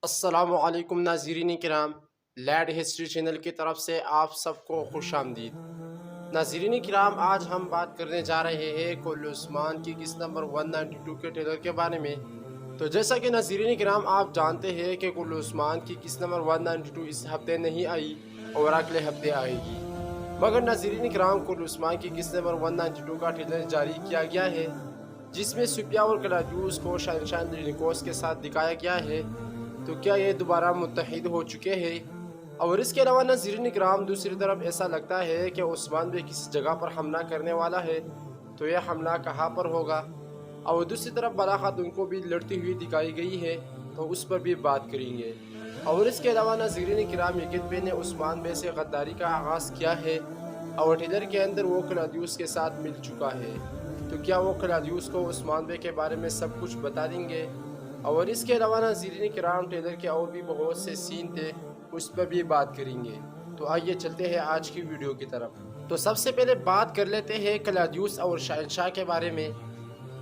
السلام علیکم ناظرین کرام، لیڈ ہسٹری چینل کی طرف سے آپ سب کو خوش آمدید۔ ناظرین کرام، آج ہم بات کرنے جا رہے ہیں کل عثمان کی قسط نمبر 192 کے ٹریلر کے بارے میں۔ تو جیسا کہ ناظرین کرام آپ جانتے ہیں کہ کل عثمان کی قسط نمبر 192 اس ہفتے نہیں آئی اور اگلے ہفتے آئے گی، مگر ناظرین کرام کل عثمان کی قسط نمبر 192 کا ٹریلر جاری کیا گیا ہے، جس میں سپیا اور کلاڈیوس کو شہنشاہ لینوکوس کے ساتھ دکھایا گیا ہے۔ تو کیا یہ دوبارہ متحد ہو چکے ہیں؟ اور اس کے علاوہ ناظرین کرام دوسری طرف ایسا لگتا ہے کہ عثمان بھی کسی جگہ پر حملہ کرنے والا ہے، تو یہ حملہ کہاں پر ہوگا؟ اور دوسری طرف بلا خاتون کو بھی لڑتی ہوئی دکھائی گئی ہے، تو اس پر بھی بات کریں گے۔ اور اس کے علاوہ ناظرین کرام یکت بے نے عثمان بے سے غداری کا آغاز کیا ہے، اور ٹریلر کے اندر وہ کلاڈیوس کے ساتھ مل چکا ہے، تو کیا وہ کلاڈیوس کو عثمان بے کے بارے میں سب کچھ بتا دیں گے؟ اور اس کے علاوہ ناظرین کرام ٹریلر کے اور بھی بہت سے سین تھے، اس پر بھی بات کریں گے۔ تو آئیے چلتے ہیں آج کی ویڈیو کی طرف۔ تو سب سے پہلے بات کر لیتے ہیں کلاڈیوس اور شہنشاہ کے بارے میں۔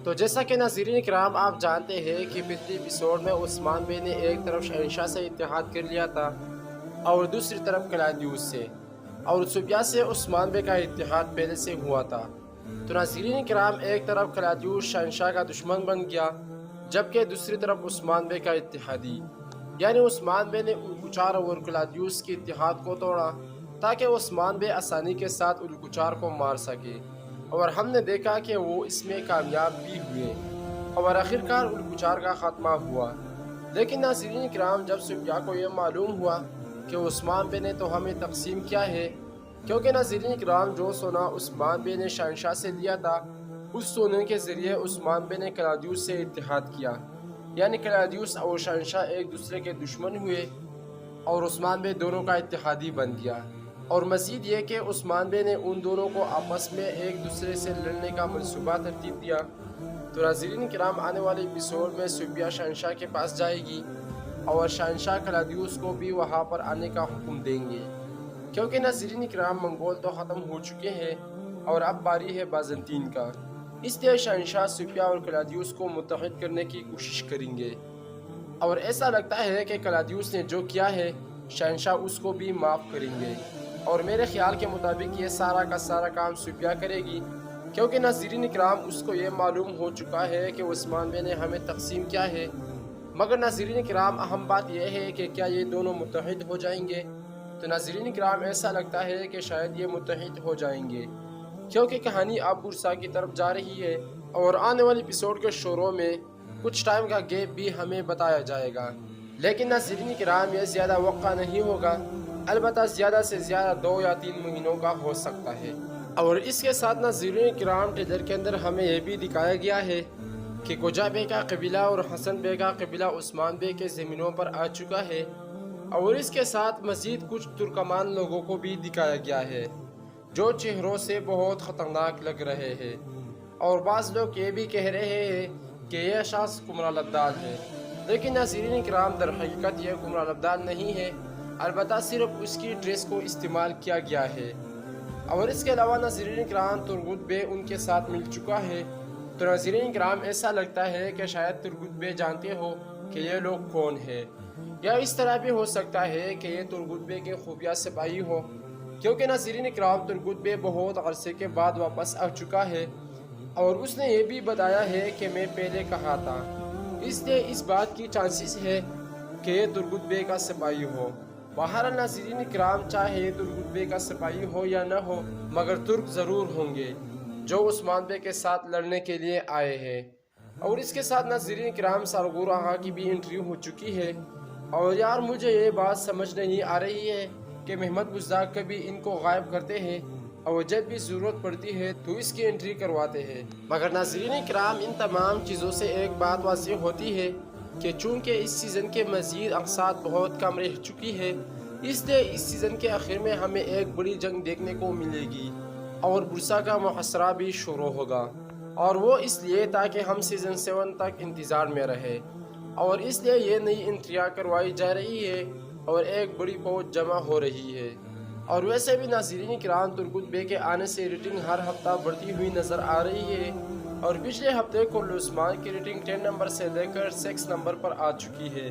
تو جیسا کہ ناظرین کرام آپ جانتے ہیں کہ پچھلی ایپیسوڈ میں عثمان بے نے ایک طرف شہنشاہ سے اتحاد کر لیا تھا اور دوسری طرف کلاڈیوس سے، اور سپیا سے عثمان بے کا اتحاد پہلے سے ہوا تھا۔ تو ناظرین کرام ایک طرف کلاڈیوس شہنشاہ کا دشمن بن گیا، جبکہ دوسری طرف عثمان بے کا اتحادی، یعنی عثمان بے نے الکچار اور کلاڈیوس کے اتحاد کو توڑا تاکہ عثمان بے آسانی کے ساتھ الکچار کو مار سکے، اور ہم نے دیکھا کہ وہ اس میں کامیاب بھی ہوئے اور آخرکار الکچار کا خاتمہ ہوا۔ لیکن ناظرین کرام جب سپیا کو یہ معلوم ہوا کہ عثمان بے نے تو ہمیں تقسیم کیا ہے، کیونکہ ناظرین کرام جو سونا عثمان بے نے شہنشاہ سے لیا تھا، اس سونے کے ذریعے عثمان بے نے کلاڈیوس سے اتحاد کیا، یعنی کلاڈیوس اور شہنشاہ ایک دوسرے کے دشمن ہوئے اور عثمان بے دونوں کا اتحادی بن گیا۔ اور مزید یہ کہ عثمان بے نے ان دونوں کو آپس میں ایک دوسرے سے لڑنے کا منصوبہ ترتیب دیا۔ تو ناظرین کرام آنے والے ایپیسوڈ میں سپیا شہنشاہ کے پاس جائے گی اور شہنشاہ کلاڈیوس کو بھی وہاں پر آنے کا حکم دیں گے، کیونکہ ناظرین کرام منگول تو ختم ہو چکے ہیں اور اب باری ہے بازنطین کا، اس لیے شہنشاہ سپیا اور کلاڈیوس کو متحد کرنے کی کوشش کریں گے۔ اور ایسا لگتا ہے کہ کلاڈیوس نے جو کیا ہے شہنشاہ اس کو بھی معاف کریں گے، اور میرے خیال کے مطابق یہ سارا کا سارا کام سپیا کرے گی، کیونکہ ناظرین کرام اس کو یہ معلوم ہو چکا ہے کہ عثمان بے نے ہمیں تقسیم کیا ہے۔ مگر ناظرین کرام اہم بات یہ ہے کہ کیا یہ دونوں متحد ہو جائیں گے؟ تو ناظرین کرام ایسا لگتا ہے کہ شاید یہ متحد ہو جائیں گے، کیونکہ کہانی اب بورسا کی طرف جا رہی ہے، اور آنے والی ایپیسوڈ کے شروع میں کچھ ٹائم کا گیپ بھی ہمیں بتایا جائے گا، لیکن ناظرین کرام یہ زیادہ وقت نہیں ہوگا، البتہ زیادہ سے زیادہ 2 یا 3 مہینوں کا ہو سکتا ہے۔ اور اس کے ساتھ ناظرین کرام ٹریلر کے اندر ہمیں یہ بھی دکھایا گیا ہے کہ کوجا بے کا قبیلہ اور حسن بے کا قبیلہ عثمان بے کے زمینوں پر آ چکا ہے، اور اس کے ساتھ مزید کچھ ترکمان لوگوں کو بھی دکھایا گیا ہے جو چہروں سے بہت خطرناک لگ رہے ہیں، اور بعض لوگ یہ بھی کہہ رہے ہیں کہ یہ شخص کمرہ لبدال ہے، لیکن ناظرین کرام در حقیقت یہ کمرہ لبدال نہیں ہے، البتہ صرف اس کی ڈریس کو استعمال کیا گیا ہے۔ اور اس کے علاوہ ناظرین کرام ترگت بے ان کے ساتھ مل چکا ہے، تو ناظرین کرام ایسا لگتا ہے کہ شاید ترگت بے جانتے ہو کہ یہ لوگ کون ہیں، یا اس طرح بھی ہو سکتا ہے کہ یہ ترگت بے کے خفیہ سپاہی ہو، کیونکہ ناظرین کرام ترگت بے بہت عرصے کے بعد واپس آ چکا ہے، اور اس نے یہ بھی بتایا ہے کہ میں پہلے کہا تھا، اس لیے اس بات کی چانسز ہے کہ یہ ترگت بے کا سپاہی ہو۔ بہرحال ناظرین کرام چاہے یہ ترگت بے کا سپاہی ہو یا نہ ہو، مگر ترک ضرور ہوں گے جو عثمان بے کے ساتھ لڑنے کے لیے آئے ہیں۔ اور اس کے ساتھ ناظرین کرام سارغور آغا کی بھی انٹری ہو چکی ہے، اور یار مجھے یہ بات سمجھ نہیں آ رہی ہے کہ محمد بزدار کبھی ان کو غائب کرتے ہیں اور جب بھی ضرورت پڑتی ہے تو اس کی انٹری کرواتے ہیں، مگر ناظرین کرام ان تمام چیزوں سے ایک بات واضح ہوتی ہے کہ چونکہ اس سیزن کے مزید اقساط بہت کم رہ چکی ہے، اس لیے اس سیزن کے آخر میں ہمیں ایک بڑی جنگ دیکھنے کو ملے گی، اور بورسا کا محاصرہ بھی شروع ہوگا، اور وہ اس لیے تاکہ ہم سیزن 7 تک انتظار میں رہے، اور اس لیے یہ نئی انٹریاں کروائی جا رہی ہے اور ایک بڑی فوج جمع ہو رہی ہے۔ اور ویسے بھی ناظرین کرام ترگت بے کے آنے سے ریٹنگ ہر ہفتہ بڑھتی ہوئی نظر آ رہی ہے، اور پچھلے ہفتے کل عثمان کی ریٹنگ 10 نمبر سے لے کر 6 نمبر پر آ چکی ہے،